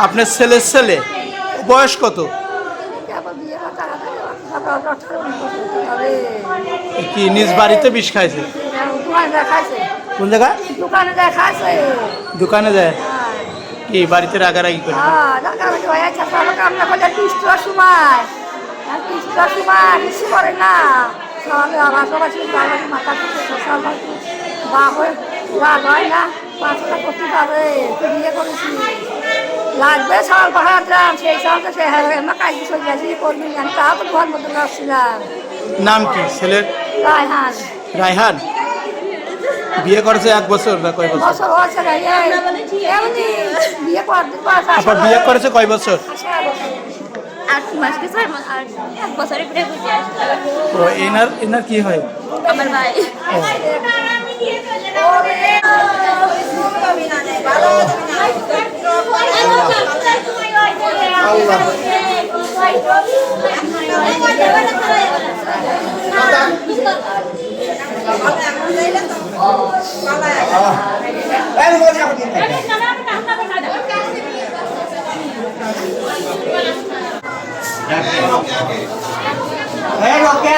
আপনার ছেলের ছেলে বয়স কত? কি নিজ বাড়িতে বিষ খাইছে? কোন জায়গায়? দোকানে যায়। কি বাড়িতে রাগারাগি করে? লাগবে চাউল পাহাড় সেই চাউলটা সে কাজ চলে করবি তাও তো ঘর মতো আসছিলাম। নাম কি ছেলের? রায়হান। রায়হান বিয়ে করেছে 1 বছর না কয় বছর? বছর হচ্ছে বিয়ে আপনার বিয়ে করেছে কয় বছর? 8 মাস কি 6 মাস আর 1 বছরে প্রায় বুঝে আসছে। তো এনার কি হয়? আমার ভাই। Hey, lo que